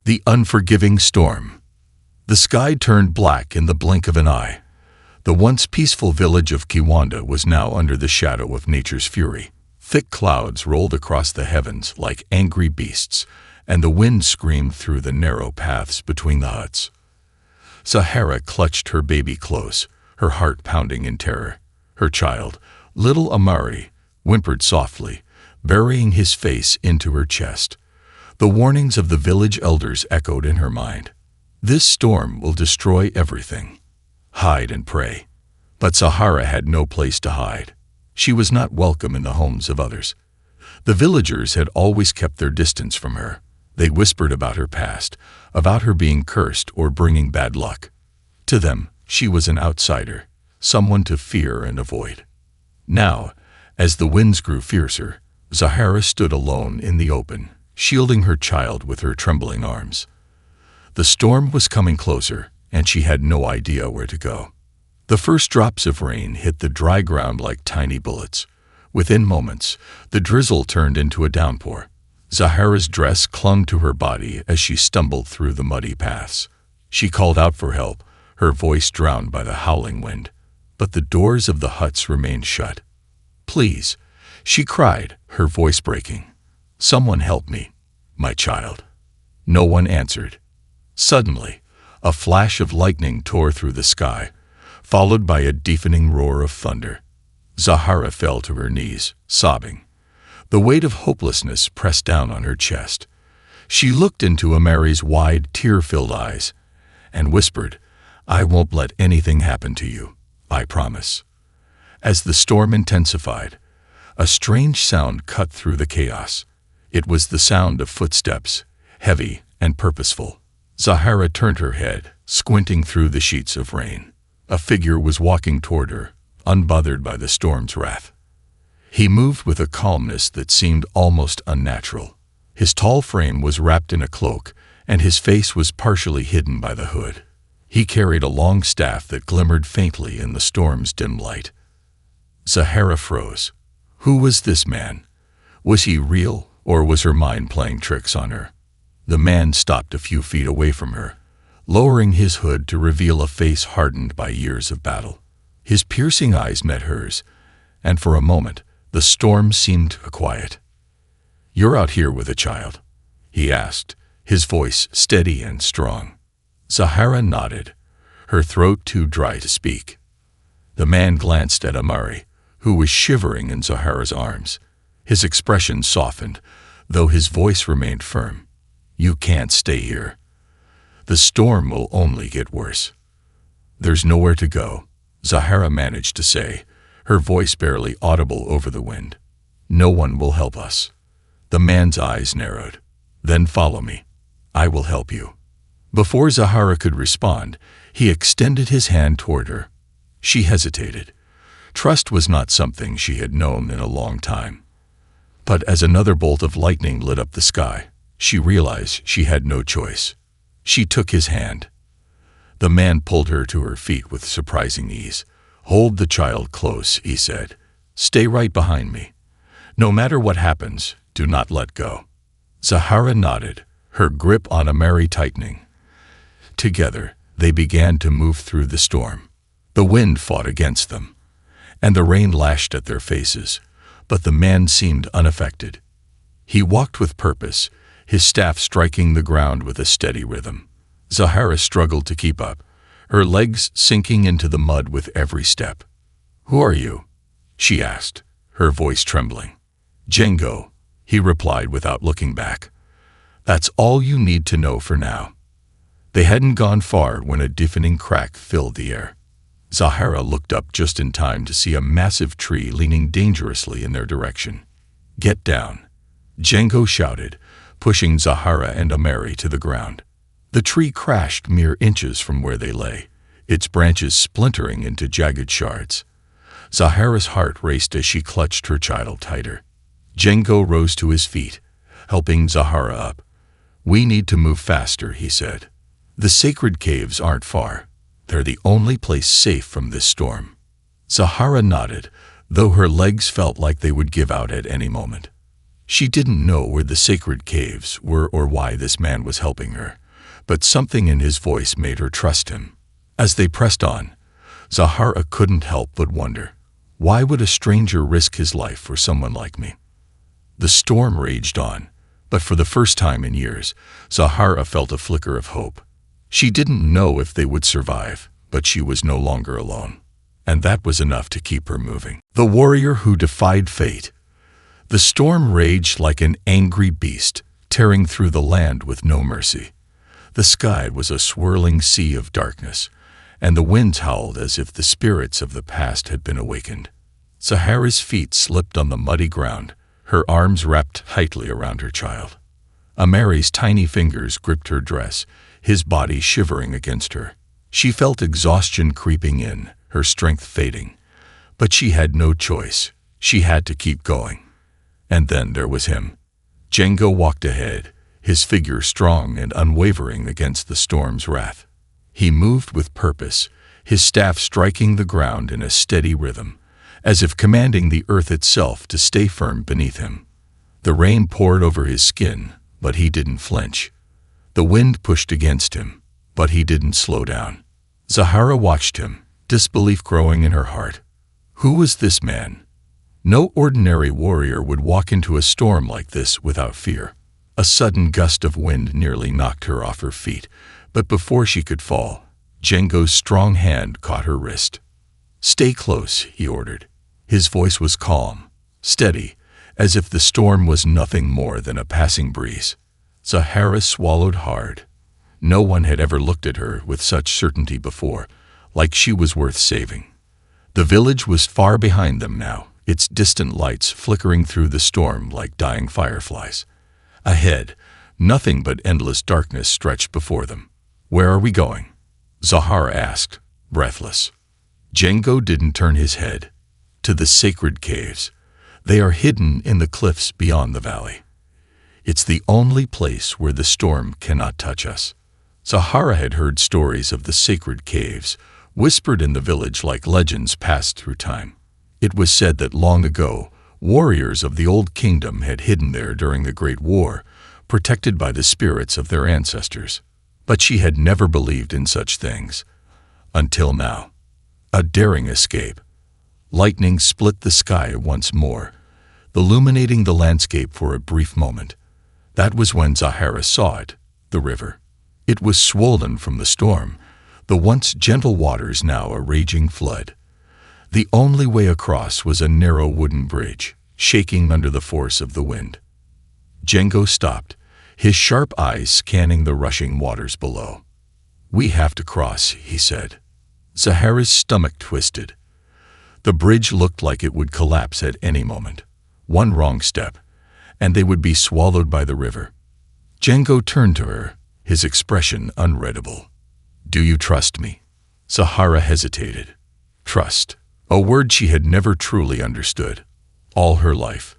The unforgiving storm. The sky turned black in the blink of an eye. The once peaceful village of Kiwanda was now under the shadow of nature's fury. Thick clouds rolled across the heavens like angry beasts, and the wind screamed through the narrow paths between the huts. Zahara clutched her baby close, her heart pounding in terror. Her child, little Amari, whimpered softly, burying his face into her chest. The warnings of the village elders echoed in her mind. This storm will destroy everything. Hide and pray. But Zahara had no place to hide. She was not welcome in the homes of others. The villagers had always kept their distance from her. They whispered about her past, about her being cursed or bringing bad luck. To them, she was an outsider, someone to fear and avoid. Now, as the winds grew fiercer, Zahara stood alone in the open, shielding her child with her trembling arms. The storm was coming closer, and she had no idea where to go. The first drops of rain hit the dry ground like tiny bullets. Within moments, the drizzle turned into a downpour. Zahara's dress clung to her body as she stumbled through the muddy paths. She called out for help, her voice drowned by the howling wind. But the doors of the huts remained shut. "Please," she cried, her voice breaking. "Someone help me, my child." No one answered. Suddenly, a flash of lightning tore through the sky, followed by a deafening roar of thunder. Zahara fell to her knees, sobbing. The weight of hopelessness pressed down on her chest. She looked into Amari's wide, tear-filled eyes and whispered, "I won't let anything happen to you, I promise." As the storm intensified, a strange sound cut through the chaos. It was the sound of footsteps, heavy and purposeful. Zahara turned her head, squinting through the sheets of rain. A figure was walking toward her, unbothered by the storm's wrath. He moved with a calmness that seemed almost unnatural. His tall frame was wrapped in a cloak, and his face was partially hidden by the hood. He carried a long staff that glimmered faintly in the storm's dim light. Zahara froze. Who was this man? Was he real, or was her mind playing tricks on her? The man stopped a few feet away from her, lowering his hood to reveal a face hardened by years of battle. His piercing eyes met hers, and for a moment, the storm seemed quiet. "You're out here with a child?" he asked, his voice steady and strong. Zahara nodded, her throat too dry to speak. The man glanced at Amari, who was shivering in Zahara's arms. His expression softened, though his voice remained firm. "You can't stay here. The storm will only get worse." "There's nowhere to go," Zahara managed to say, her voice barely audible over the wind. "No one will help us." The man's eyes narrowed. "Then follow me. I will help you." Before Zahara could respond, he extended his hand toward her. She hesitated. Trust was not something she had known in a long time. But as another bolt of lightning lit up the sky, she realized she had no choice. She took his hand. The man pulled her to her feet with surprising ease. "Hold the child close," he said. "Stay right behind me. No matter what happens, do not let go." Zahara nodded, her grip on Amari tightening. Together, they began to move through the storm. The wind fought against them, and the rain lashed at their faces, but the man seemed unaffected. He walked with purpose, his staff striking the ground with a steady rhythm. Zahara struggled to keep up, her legs sinking into the mud with every step. "Who are you?" she asked, her voice trembling. "Django," he replied without looking back. "That's all you need to know for now." They hadn't gone far when a deafening crack filled the air. Zahara looked up just in time to see a massive tree leaning dangerously in their direction. "Get down," Django shouted, pushing Zahara and Amari to the ground. The tree crashed mere inches from where they lay, its branches splintering into jagged shards. Zahara's heart raced as she clutched her child tighter. Django rose to his feet, helping Zahara up. "We need to move faster," he said. "The sacred caves aren't far. They're the only place safe from this storm." Zahara nodded, though her legs felt like they would give out at any moment. She didn't know where the sacred caves were or why this man was helping her, but something in his voice made her trust him. As they pressed on, Zahara couldn't help but wonder, why would a stranger risk his life for someone like me? The storm raged on, but for the first time in years, Zahara felt a flicker of hope. She didn't know if they would survive, but she was no longer alone. And that was enough to keep her moving. The warrior who defied fate. The storm raged like an angry beast, tearing through the land with no mercy. The sky was a swirling sea of darkness, and the winds howled as if the spirits of the past had been awakened. Zahara's feet slipped on the muddy ground, her arms wrapped tightly around her child. Amari's tiny fingers gripped her dress, his body shivering against her. She felt exhaustion creeping in, her strength fading. But she had no choice. She had to keep going. And then there was him. Django walked ahead, his figure strong and unwavering against the storm's wrath. He moved with purpose, his staff striking the ground in a steady rhythm, as if commanding the earth itself to stay firm beneath him. The rain poured over his skin, but he didn't flinch. The wind pushed against him, but he didn't slow down. Zahara watched him, disbelief growing in her heart. Who was this man? No ordinary warrior would walk into a storm like this without fear. A sudden gust of wind nearly knocked her off her feet, but before she could fall, Django's strong hand caught her wrist. "Stay close," he ordered. His voice was calm, steady, as if the storm was nothing more than a passing breeze. Zahara swallowed hard. No one had ever looked at her with such certainty before, like she was worth saving. The village was far behind them now, its distant lights flickering through the storm like dying fireflies. Ahead, nothing but endless darkness stretched before them. "Where are we going?" Zahara asked, breathless. Django didn't turn his head. "To the sacred caves. They are hidden in the cliffs beyond the valley. It's the only place where the storm cannot touch us." Zahara had heard stories of the sacred caves, whispered in the village like legends passed through time. It was said that long ago, warriors of the old kingdom had hidden there during the Great War, protected by the spirits of their ancestors. But she had never believed in such things. Until now. A daring escape. Lightning split the sky once more, illuminating the landscape for a brief moment. That was when Zahara saw it, the river. It was swollen from the storm, the once gentle waters now a raging flood. The only way across was a narrow wooden bridge, shaking under the force of the wind. Django stopped, his sharp eyes scanning the rushing waters below. "We have to cross," he said. Zahara's stomach twisted. The bridge looked like it would collapse at any moment. One wrong step, and they would be swallowed by the river. Django turned to her, his expression unreadable. "Do you trust me?" Zahara hesitated. Trust. A word she had never truly understood. All her life,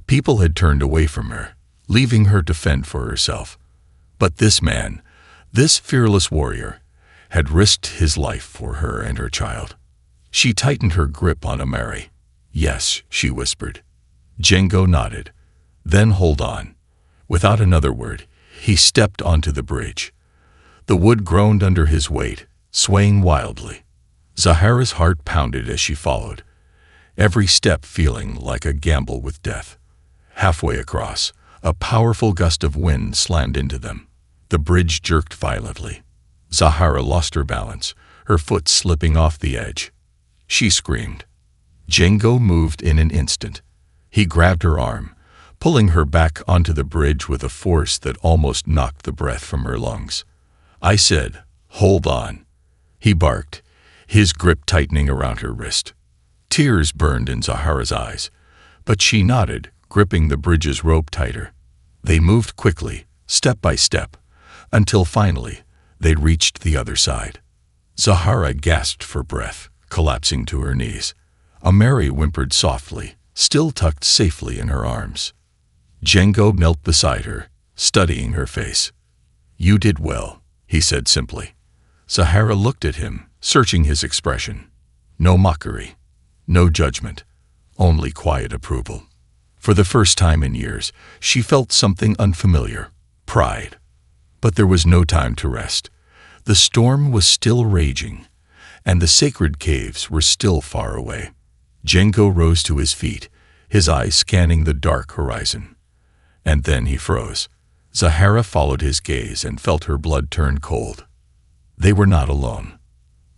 people had turned away from her, leaving her to fend for herself. But this man, this fearless warrior, had risked his life for her and her child. She tightened her grip on Amari. "Yes," she whispered. Django nodded. "Then hold on." Without another word, he stepped onto the bridge. The wood groaned under his weight, swaying wildly. Zahara's heart pounded as she followed, every step feeling like a gamble with death. Halfway across, a powerful gust of wind slammed into them. The bridge jerked violently. Zahara lost her balance, her foot slipping off the edge. She screamed. Django moved in an instant. He grabbed her arm, pulling her back onto the bridge with a force that almost knocked the breath from her lungs. "I said, hold on," he barked, his grip tightening around her wrist. Tears burned in Zahara's eyes, but she nodded, gripping the bridge's rope tighter. They moved quickly, step by step, until finally they reached the other side. Zahara gasped for breath, collapsing to her knees. Amari whimpered softly, still tucked safely in her arms. Django knelt beside her, studying her face. "You did well," he said simply. Zahara looked at him, searching his expression. No mockery, no judgment, only quiet approval. For the first time in years, she felt something unfamiliar: pride. But there was no time to rest. The storm was still raging, and the sacred caves were still far away. Django rose to his feet, his eyes scanning the dark horizon. And then he froze. Zahara followed his gaze and felt her blood turn cold. They were not alone.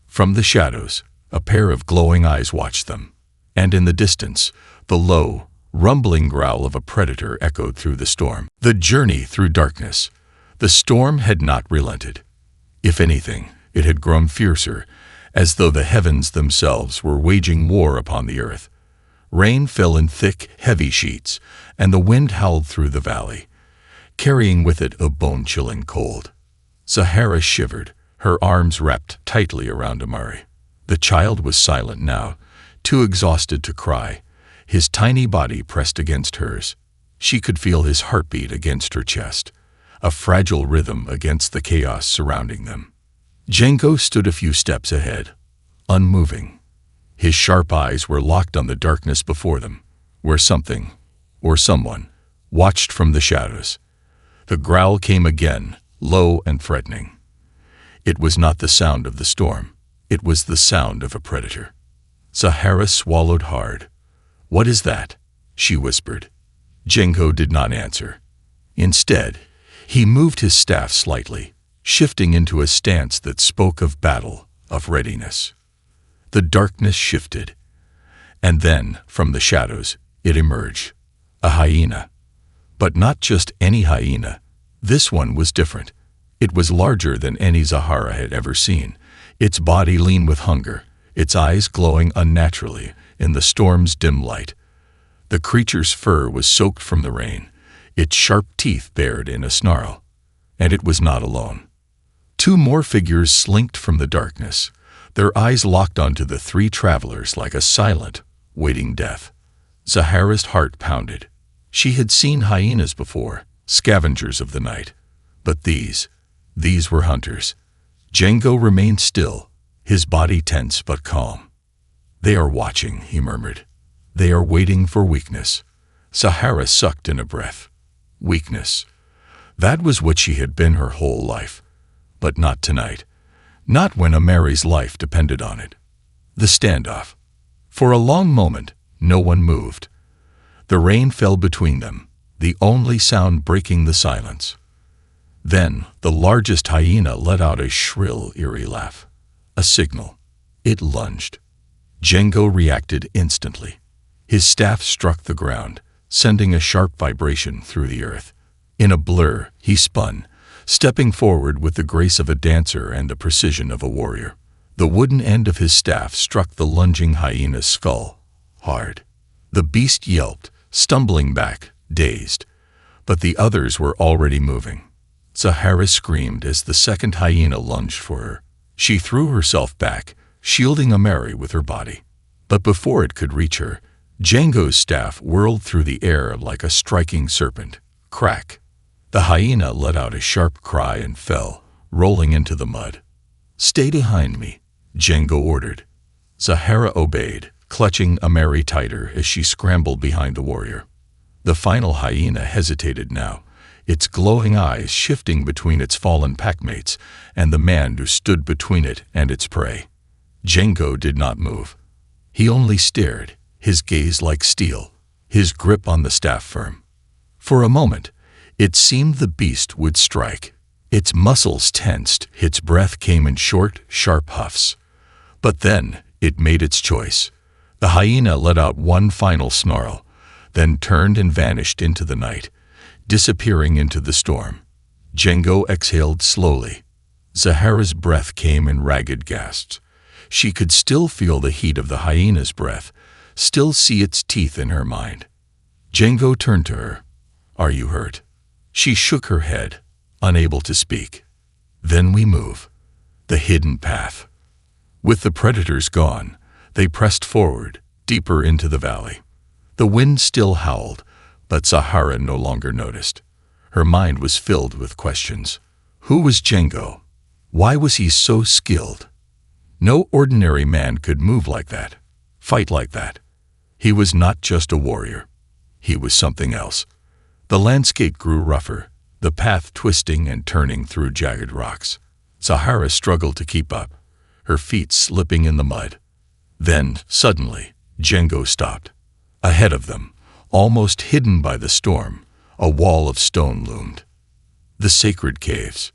From the shadows, a pair of glowing eyes watched them. And in the distance, the low, rumbling growl of a predator echoed through the storm. The journey through darkness. The storm had not relented. If anything, it had grown fiercer, as though the heavens themselves were waging war upon the earth. Rain fell in thick, heavy sheets, and the wind howled through the valley, carrying with it a bone-chilling cold. Zahara shivered, her arms wrapped tightly around Amari. The child was silent now, too exhausted to cry, his tiny body pressed against hers. She could feel his heartbeat against her chest, a fragile rhythm against the chaos surrounding them. Django stood a few steps ahead, unmoving. His sharp eyes were locked on the darkness before them, where something, or someone, watched from the shadows. The growl came again, low and threatening. It was not the sound of the storm. It was the sound of a predator. Zahara swallowed hard. "What is that?" she whispered. Django did not answer. Instead, he moved his staff slightly, shifting into a stance that spoke of battle, of readiness. The darkness shifted, and then, from the shadows, it emerged. A hyena. But not just any hyena. This one was different. It was larger than any Zahara had ever seen, its body lean with hunger, its eyes glowing unnaturally in the storm's dim light. The creature's fur was soaked from the rain, its sharp teeth bared in a snarl. And it was not alone. Two more figures slinked from the darkness, their eyes locked onto the three travelers like a silent, waiting death. Zahara's heart pounded. She had seen hyenas before, scavengers of the night. But these were hunters. Django remained still, his body tense but calm. "They are watching," he murmured. "They are waiting for weakness." Zahara sucked in a breath. Weakness. That was what she had been her whole life. But not tonight. Not when Amari's life depended on it. The standoff. For a long moment, no one moved. The rain fell between them, the only sound breaking the silence. Then, the largest hyena let out a shrill, eerie laugh. A signal. It lunged. Django reacted instantly. His staff struck the ground, sending a sharp vibration through the earth. In a blur, he spun, stepping forward with the grace of a dancer and the precision of a warrior. The wooden end of his staff struck the lunging hyena's skull, hard. The beast yelped, stumbling back, dazed. But the others were already moving. Zahara screamed as the second hyena lunged for her. She threw herself back, shielding Amari with her body. But before it could reach her, Django's staff whirled through the air like a striking serpent. Crack! The hyena let out a sharp cry and fell, rolling into the mud. "Stay behind me," Django ordered. Zahara obeyed, clutching Amari tighter as she scrambled behind the warrior. The final hyena hesitated now, its glowing eyes shifting between its fallen packmates and the man who stood between it and its prey. Django did not move. He only stared, his gaze like steel, his grip on the staff firm. For a moment, it seemed the beast would strike. Its muscles tensed, its breath came in short, sharp huffs. But then, it made its choice. The hyena let out one final snarl, then turned and vanished into the night, disappearing into the storm. Django exhaled slowly. Zahara's breath came in ragged gasps. She could still feel the heat of the hyena's breath, still see its teeth in her mind. Django turned to her. "Are you hurt?" She shook her head, unable to speak. "Then we move." The hidden path. With the predators gone, they pressed forward, deeper into the valley. The wind still howled, but Zahara no longer noticed. Her mind was filled with questions. Who was Django? Why was he so skilled? No ordinary man could move like that, fight like that. He was not just a warrior. He was something else. The landscape grew rougher, the path twisting and turning through jagged rocks. Zahara struggled to keep up, her feet slipping in the mud. Then, suddenly, Django stopped. Ahead of them, almost hidden by the storm, a wall of stone loomed. The sacred caves.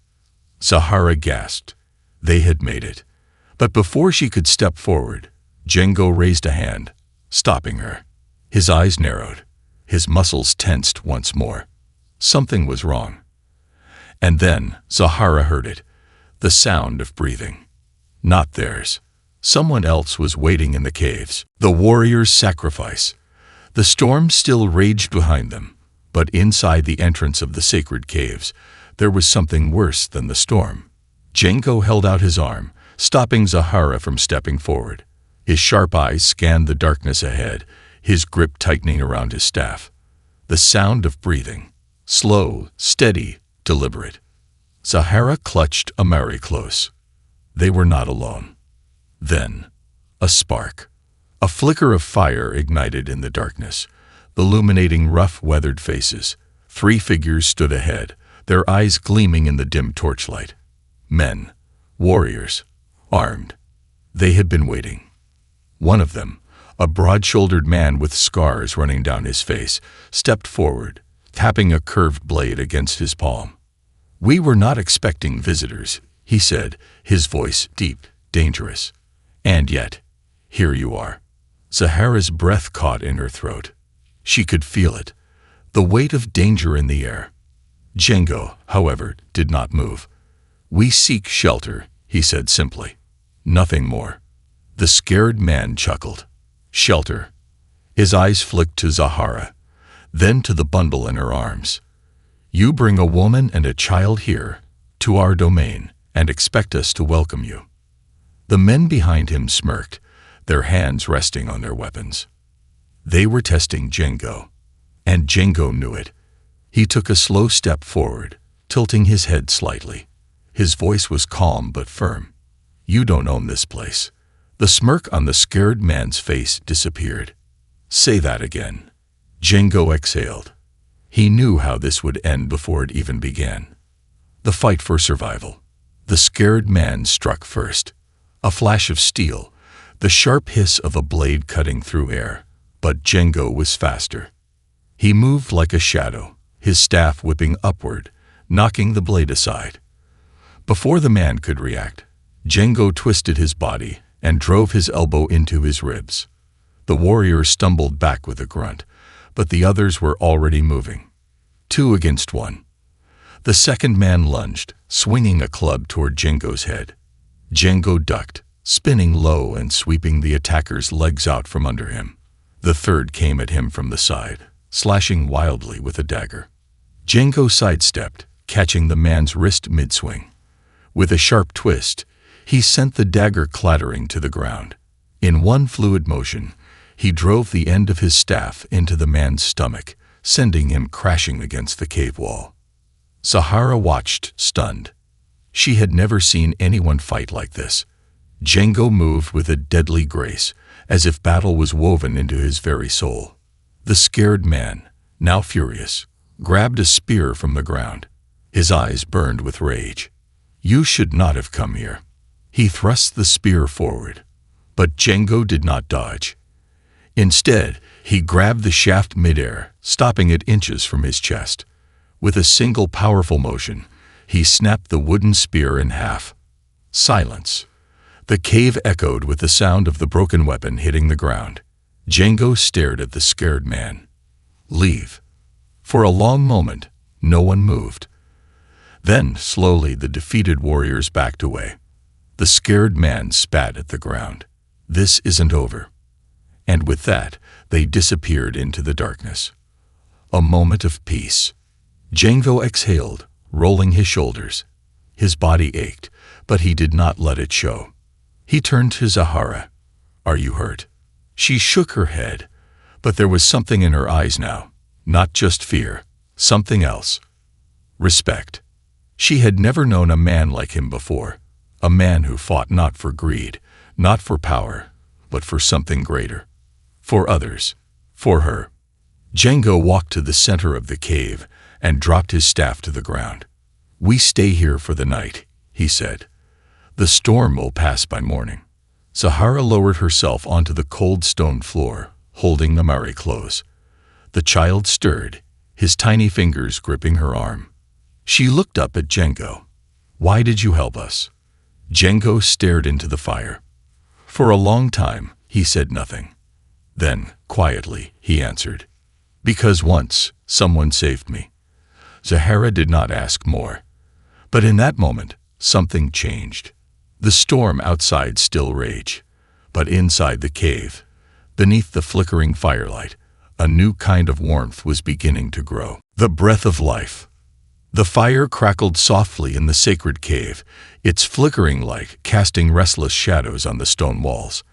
Zahara gasped. They had made it. But before she could step forward, Django raised a hand, stopping her. His eyes narrowed. His muscles tensed once more. Something was wrong. And then Zahara heard it, the sound of breathing. Not theirs. Someone else was waiting in the caves. The warrior's sacrifice. The storm still raged behind them, but inside the entrance of the sacred caves, there was something worse than the storm. Django held out his arm, stopping Zahara from stepping forward. His sharp eyes scanned the darkness ahead, his grip tightening around his staff. The sound of breathing. Slow, steady, deliberate. Zahara clutched Amari close. They were not alone. Then, a spark. A flicker of fire ignited in the darkness, illuminating rough, weathered faces. 3 figures stood ahead, their eyes gleaming in the dim torchlight. Men, warriors, armed. They had been waiting. One of them, a broad-shouldered man with scars running down his face, stepped forward, tapping a curved blade against his palm. "We were not expecting visitors," he said, his voice deep, dangerous. "And yet, here you are." Zahara's breath caught in her throat. She could feel it, the weight of danger in the air. Django, however, did not move. "We seek shelter," he said simply. Nothing more. The scared man chuckled. "Shelter." His eyes flicked to Zahara, then to the bundle in her arms. "You bring a woman and a child here, to our domain, and expect us to welcome you." The men behind him smirked, their hands resting on their weapons. They were testing Django, and Django knew it. He took a slow step forward, tilting his head slightly. His voice was calm but firm. "You don't own this place." The smirk on the scared man's face disappeared. "Say that again." Django exhaled. He knew how this would end before it even began. The fight for survival. The scared man struck first. A flash of steel, the sharp hiss of a blade cutting through air. But Django was faster. He moved like a shadow, his staff whipping upward, knocking the blade aside. Before the man could react, Django twisted his body and drove his elbow into his ribs. The warrior stumbled back with a grunt, but the others were already moving. 2 against 1. The second man lunged, swinging a club toward Django's head. Django ducked, spinning low and sweeping the attacker's legs out from under him. The third came at him from the side, slashing wildly with a dagger. Django sidestepped, catching the man's wrist mid-swing. With a sharp twist, he sent the dagger clattering to the ground. In one fluid motion, he drove the end of his staff into the man's stomach, sending him crashing against the cave wall. Zahara watched, stunned. She had never seen anyone fight like this. Django moved with a deadly grace, as if battle was woven into his very soul. The scared man, now furious, grabbed a spear from the ground. His eyes burned with rage. "You should not have come here." He thrust the spear forward, but Django did not dodge. Instead, he grabbed the shaft midair, stopping it inches from his chest. With a single powerful motion, he snapped the wooden spear in half. Silence. The cave echoed with the sound of the broken weapon hitting the ground. Django stared at the scared man. "Leave." For a long moment, no one moved. Then, slowly, the defeated warriors backed away. The scared man spat at the ground. "This isn't over." And with that, they disappeared into the darkness. A moment of peace. Django exhaled, rolling his shoulders. His body ached, but he did not let it show. He turned to Zahara. "Are you hurt?" She shook her head, but there was something in her eyes now. Not just fear, something else. Respect. She had never known a man like him before. A man who fought not for greed, not for power, but for something greater. For others. For her. Django walked to the center of the cave and dropped his staff to the ground. "We stay here for the night," he said. "The storm will pass by morning." Zahara lowered herself onto the cold stone floor, holding the Mari close. The child stirred, his tiny fingers gripping her arm. She looked up at Django. "Why did you help us?" Django stared into the fire. For a long time, he said nothing. Then, quietly, he answered, "Because once, someone saved me." Zahara did not ask more. But in that moment, something changed. The storm outside still raged, but inside the cave, beneath the flickering firelight, a new kind of warmth was beginning to grow. The breath of life. The fire crackled softly in the sacred cave, its flickering light casting restless shadows on the stone walls.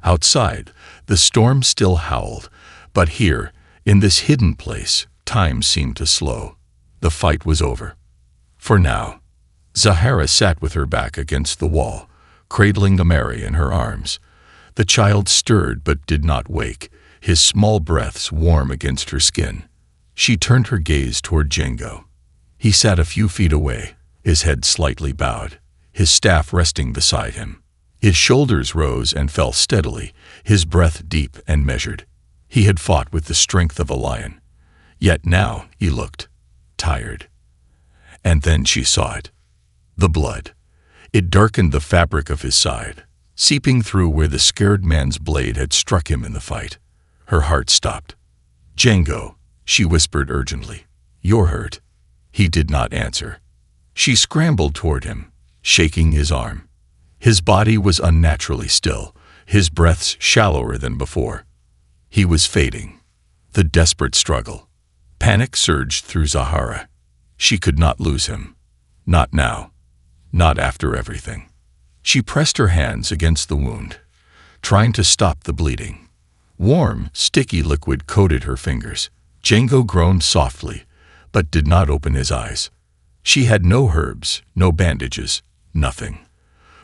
Outside, the storm still howled, but here, in this hidden place, time seemed to slow. The fight was over. For now. Zahara sat with her back against the wall, cradling the Mari in her arms. The child stirred but did not wake, his small breaths warm against her skin. She turned her gaze toward Django. He sat a few feet away, his head slightly bowed, his staff resting beside him. His shoulders rose and fell steadily, his breath deep and measured. He had fought with the strength of a lion. Yet now he looked tired. And then she saw it. The blood. It darkened the fabric of his side, seeping through where the scared man's blade had struck him in the fight. Her heart stopped. "Django," she whispered urgently, "you're hurt." He did not answer. She scrambled toward him, shaking his arm. His body was unnaturally still, his breaths shallower than before. He was fading. The desperate struggle. Panic surged through Zahara. She could not lose him. Not now. Not after everything. She pressed her hands against the wound, trying to stop the bleeding. Warm, sticky liquid coated her fingers. Django groaned softly, but did not open his eyes. She had no herbs, no bandages, nothing.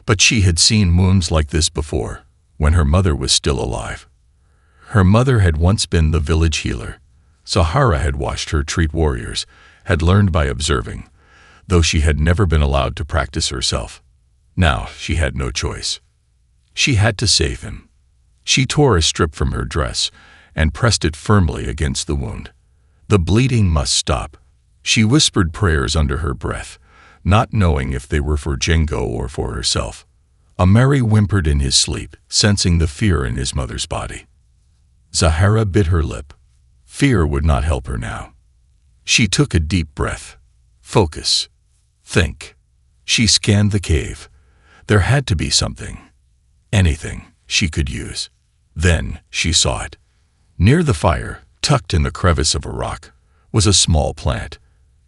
But she had seen wounds like this before, when her mother was still alive. Her mother had once been the village healer. Zahara had watched her treat warriors, had learned by observing, though she had never been allowed to practice herself. Now she had no choice. She had to save him. She tore a strip from her dress and pressed it firmly against the wound. The bleeding must stop. She whispered prayers under her breath, not knowing if they were for Django or for herself. A Mari whimpered in his sleep, sensing the fear in his mother's body. Zahara bit her lip. Fear would not help her now. She took a deep breath. Focus. Think. She scanned the cave. There had to be something. Anything she could use. Then she saw it. Near the fire, tucked in the crevice of a rock, was a small plant.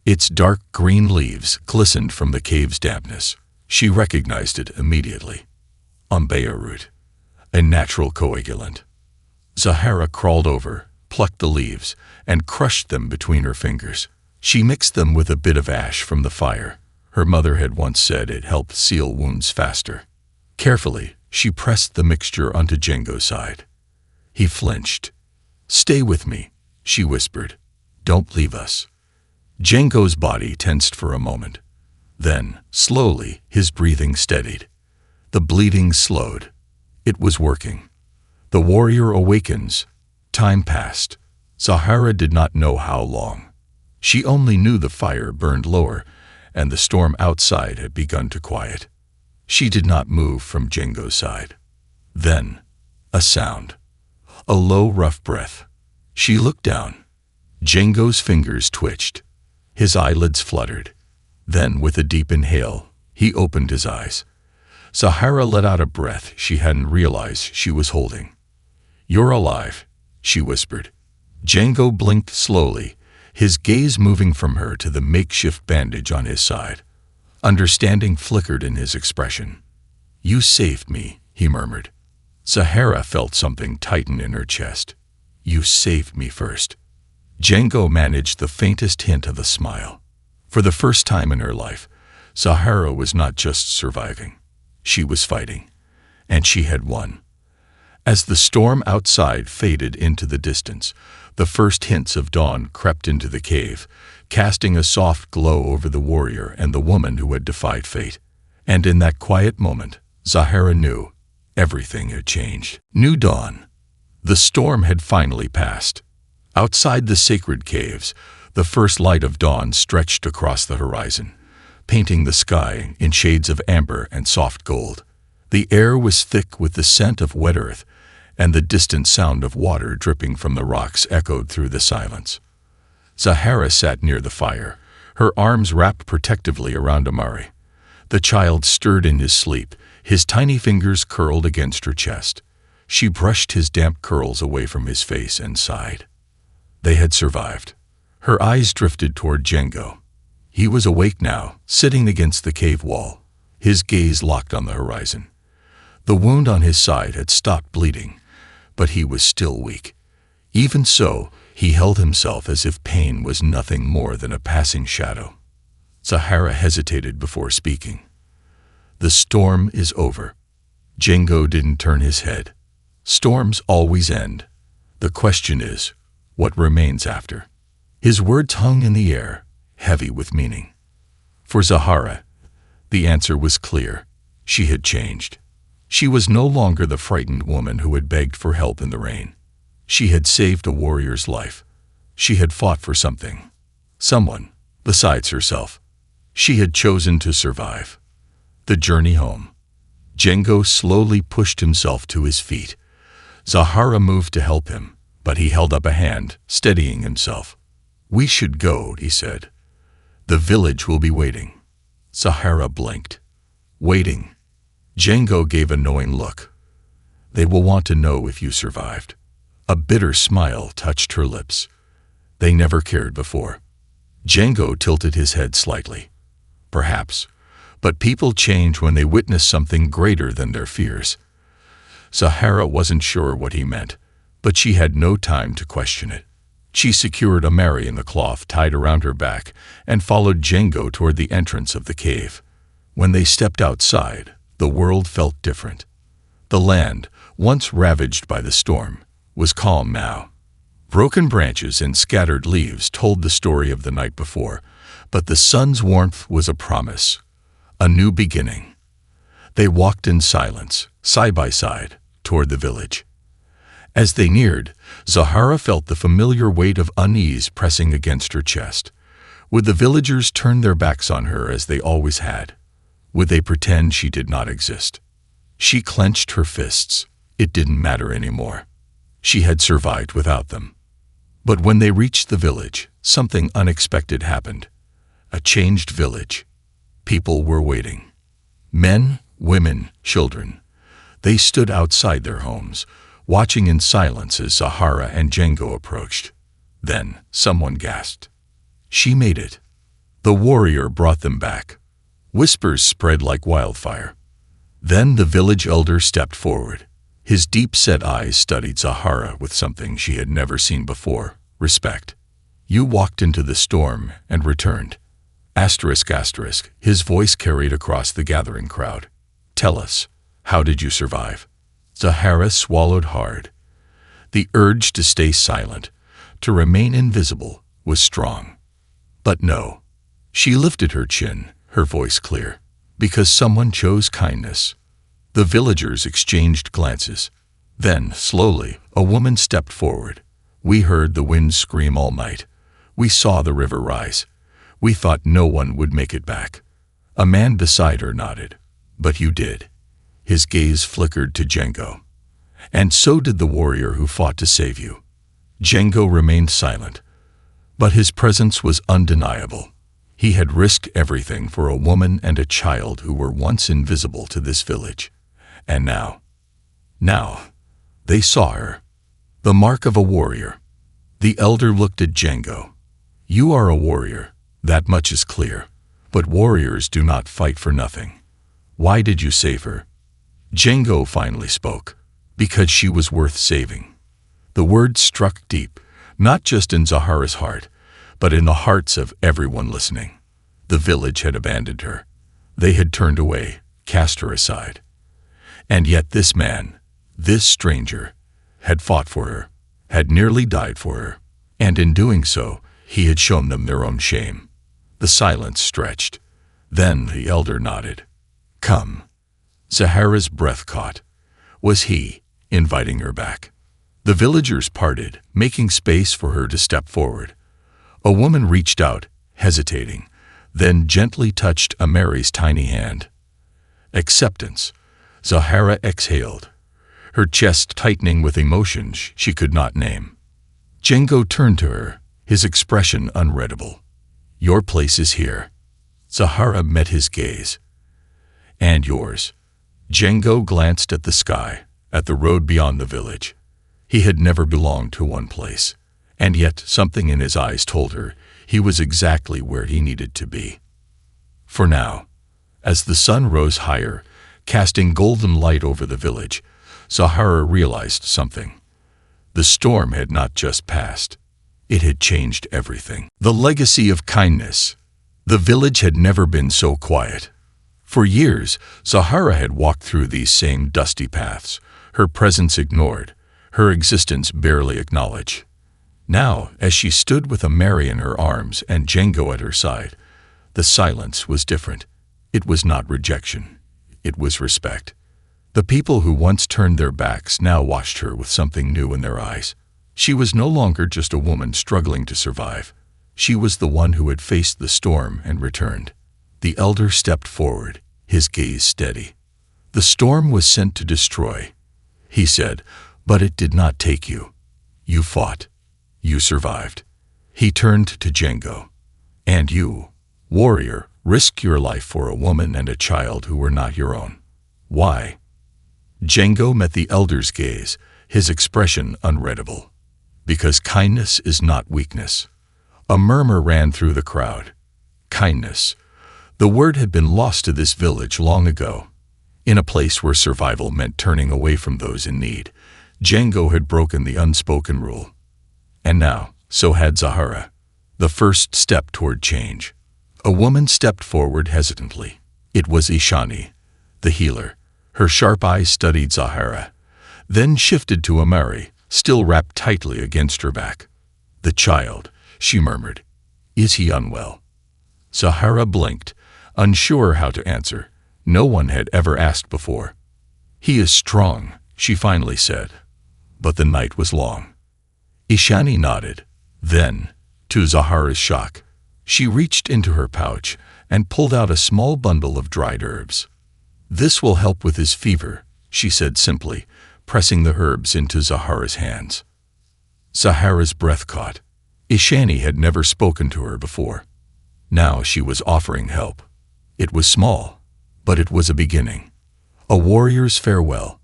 Its dark green leaves glistened from the cave's dampness. She recognized it immediately. Umbea root. A natural coagulant. Zahara crawled over, plucked the leaves, and crushed them between her fingers. She mixed them with a bit of ash from the fire. Her mother had once said it helped seal wounds faster. Carefully, she pressed the mixture onto Django's side. He flinched. "Stay with me," she whispered. "Don't leave us." Django's body tensed for a moment. Then, slowly, his breathing steadied. The bleeding slowed. It was working. The warrior awakens. Time passed. Zahara did not know how long. She only knew the fire burned lower, and the storm outside had begun to quiet. She did not move from Django's side. Then, a sound. A low, rough breath. She looked down. Django's fingers twitched. His eyelids fluttered. Then, with a deep inhale, he opened his eyes. Zahara let out a breath she hadn't realized she was holding. "You're alive," she whispered. Django blinked slowly, his gaze moving from her to the makeshift bandage on his side. Understanding flickered in his expression. "You saved me," he murmured. Zahara felt something tighten in her chest. "You saved me first." Django managed the faintest hint of a smile. For the first time in her life, Zahara was not just surviving. She was fighting. And she had won. As the storm outside faded into the distance, the first hints of dawn crept into the cave, casting a soft glow over the warrior and the woman who had defied fate. And in that quiet moment, Zahara knew everything had changed. New dawn. The storm had finally passed. Outside the sacred caves, the first light of dawn stretched across the horizon, painting the sky in shades of amber and soft gold. The air was thick with the scent of wet earth, and the distant sound of water dripping from the rocks echoed through the silence. Zahara sat near the fire, her arms wrapped protectively around Amari. The child stirred in his sleep, his tiny fingers curled against her chest. She brushed his damp curls away from his face and sighed. They had survived. Her eyes drifted toward Django. He was awake now, sitting against the cave wall, his gaze locked on the horizon. The wound on his side had stopped bleeding, but he was still weak. Even so, he held himself as if pain was nothing more than a passing shadow. Zahara hesitated before speaking. "The storm is over." Django didn't turn his head. Storms always end. The question is, what remains after? His words hung in the air, heavy with meaning. For Zahara, the answer was clear. She had changed. She was no longer the frightened woman who had begged for help in the rain. She had saved a warrior's life. She had fought for something. Someone besides herself. She had chosen to survive. The journey home. Django slowly pushed himself to his feet. Zahara moved to help him, but he held up a hand, steadying himself. "We should go," he said. "The village will be waiting." Zahara blinked. "Waiting?" Django gave a knowing look. "They will want to know if you survived." A bitter smile touched her lips. They never cared before. Django tilted his head slightly. "Perhaps, but people change when they witness something greater than their fears." Zahara wasn't sure what he meant, but she had no time to question it. She secured Amari in the cloth tied around her back and followed Django toward the entrance of the cave. When they stepped outside, the world felt different. The land, once ravaged by the storm, was calm now. Broken branches and scattered leaves told the story of the night before, but the sun's warmth was a promise, a new beginning. They walked in silence, side by side, toward the village. As they neared, Zahara felt the familiar weight of unease pressing against her chest. Would the villagers turn their backs on her as they always had? Would they pretend she did not exist? She clenched her fists. It didn't matter anymore. She had survived without them. But when they reached the village, something unexpected happened. A changed village. People were waiting. Men, women, children. They stood outside their homes, watching in silence as Zahara and Django approached. Then someone gasped. She made it. The warrior brought them back. Whispers spread like wildfire. Then the village elder stepped forward. His deep-set eyes studied Zahara with something she had never seen before, respect. "You walked into the storm and returned." Asterisk, asterisk, his voice carried across the gathering crowd. "Tell us, how did you survive?" Zahara swallowed hard. The urge to stay silent, to remain invisible, was strong. But no. She lifted her chin, her voice clear. Because someone chose kindness. The villagers exchanged glances. Then, slowly, a woman stepped forward. "We heard the wind scream all night. We saw the river rise. We thought no one would make it back." A man beside her nodded. "But you did." His gaze flickered to Django. "And so did the warrior who fought to save you." Django remained silent, but his presence was undeniable. He had risked everything for a woman and a child who were once invisible to this village. And now, they saw her. The mark of a warrior. The elder looked at Django. "You are a warrior, that much is clear. But warriors do not fight for nothing. Why did you save her?" Django finally spoke. "Because she was worth saving." The words struck deep, not just in Zahara's heart, but in the hearts of everyone listening. The village had abandoned her. They had turned away, cast her aside. And yet this man, This stranger had fought for her, had nearly died for her, and in doing so, he had shown them their own shame. The silence stretched. Then the elder nodded. "Come." Zahara's breath caught. Was he inviting her back? The villagers parted, making space for her to step forward. A woman reached out, hesitating, then gently touched Amari's tiny hand. Acceptance. Zahara exhaled, her chest tightening with emotions she could not name. Django turned to her, his expression unreadable. "Your place is here." Zahara met his gaze. "And yours." Django glanced at the sky, at the road beyond the village. He had never belonged to one place, and yet something in his eyes told her he was exactly where he needed to be. For now, as the sun rose higher, casting golden light over the village, Zahara realized something. The storm had not just passed. It had changed everything. The legacy of kindness. The village had never been so quiet. For years, Zahara had walked through these same dusty paths, her presence ignored, her existence barely acknowledged. Now, as she stood with Amari in her arms and Django at her side, the silence was different. It was not rejection. It was respect. The people who once turned their backs now watched her with something new in their eyes. She was no longer just a woman struggling to survive. She was the one who had faced the storm and returned. The elder stepped forward, his gaze steady. "The storm was sent to destroy," he said, "but it did not take you. You fought. You survived." He turned to Django. "And you, warrior, risked your life for a woman and a child who were not your own. Why?" Django met the elder's gaze, his expression unreadable. "Because kindness is not weakness." A murmur ran through the crowd. Kindness. The word had been lost to this village long ago. In a place where survival meant turning away from those in need, Django had broken the unspoken rule. And now, so had Zahara. The first step toward change. A woman stepped forward hesitantly. It was Ishani, the healer. Her sharp eyes studied Zahara, then shifted to Amari, still wrapped tightly against her back. "The child," she murmured. "Is he unwell?" Zahara blinked, unsure how to answer. No one had ever asked before. "He is strong," she finally said. But the night was long. Ishani nodded. Then, to Zahara's shock, she reached into her pouch and pulled out a small bundle of dried herbs. "This will help with his fever," she said simply, pressing the herbs into Zahara's hands. Zahara's breath caught. Ishani had never spoken to her before. Now she was offering help. It was small, but it was a beginning. A warrior's farewell.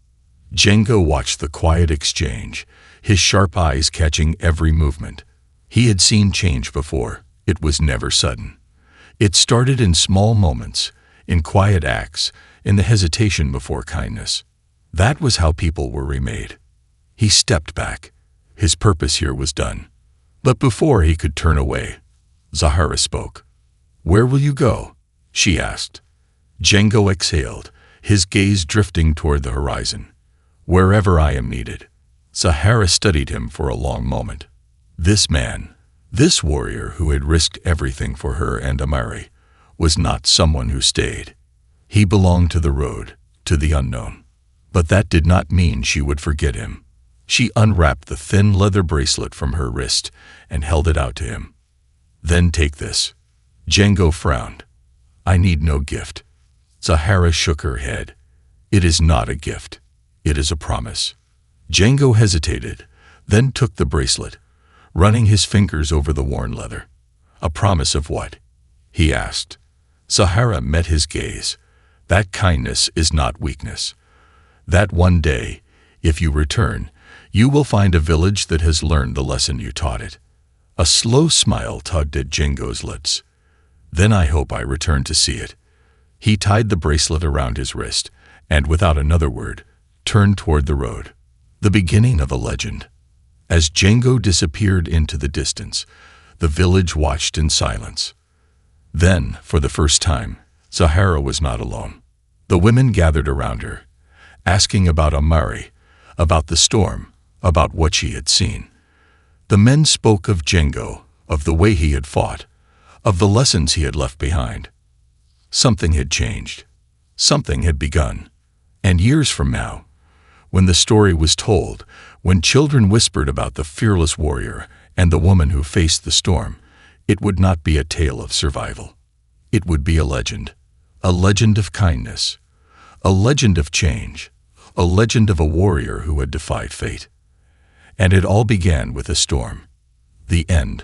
Django watched the quiet exchange, his sharp eyes catching every movement. He had seen change before. It was never sudden. It started in small moments, in quiet acts, in the hesitation before kindness. That was how people were remade. He stepped back. His purpose here was done. But before he could turn away, Zahara spoke. "Where will you go?" she asked. Django exhaled, his gaze drifting toward the horizon. "Wherever I am needed." Zahara studied him for a long moment. This man, this warrior who had risked everything for her and Amari, was not someone who stayed. He belonged to the road, to the unknown. But that did not mean she would forget him. She unwrapped the thin leather bracelet from her wrist and held it out to him. "Then take this." Django frowned. "I need no gift." Zahara shook her head. "It is not a gift. It is a promise." Django hesitated, then took the bracelet, running his fingers over the worn leather. "A promise of what?" he asked. Zahara met his gaze. "That kindness is not weakness. That one day, if you return, you will find a village that has learned the lesson you taught it." A slow smile tugged at Django's lips. "Then I hope I return to see it." He tied the bracelet around his wrist, and without another word, turned toward the road. The beginning of a legend. As Django disappeared into the distance, the village watched in silence. Then, for the first time, Zahara was not alone. The women gathered around her, asking about Amari, about the storm, about what she had seen. The men spoke of Django, of the way he had fought, of the lessons he had left behind. Something had changed. Something had begun. And years from now, when the story was told, when children whispered about the fearless warrior and the woman who faced the storm, it would not be a tale of survival. It would be a legend of kindness, a legend of change, a legend of a warrior who had defied fate. And it all began with a storm. The end.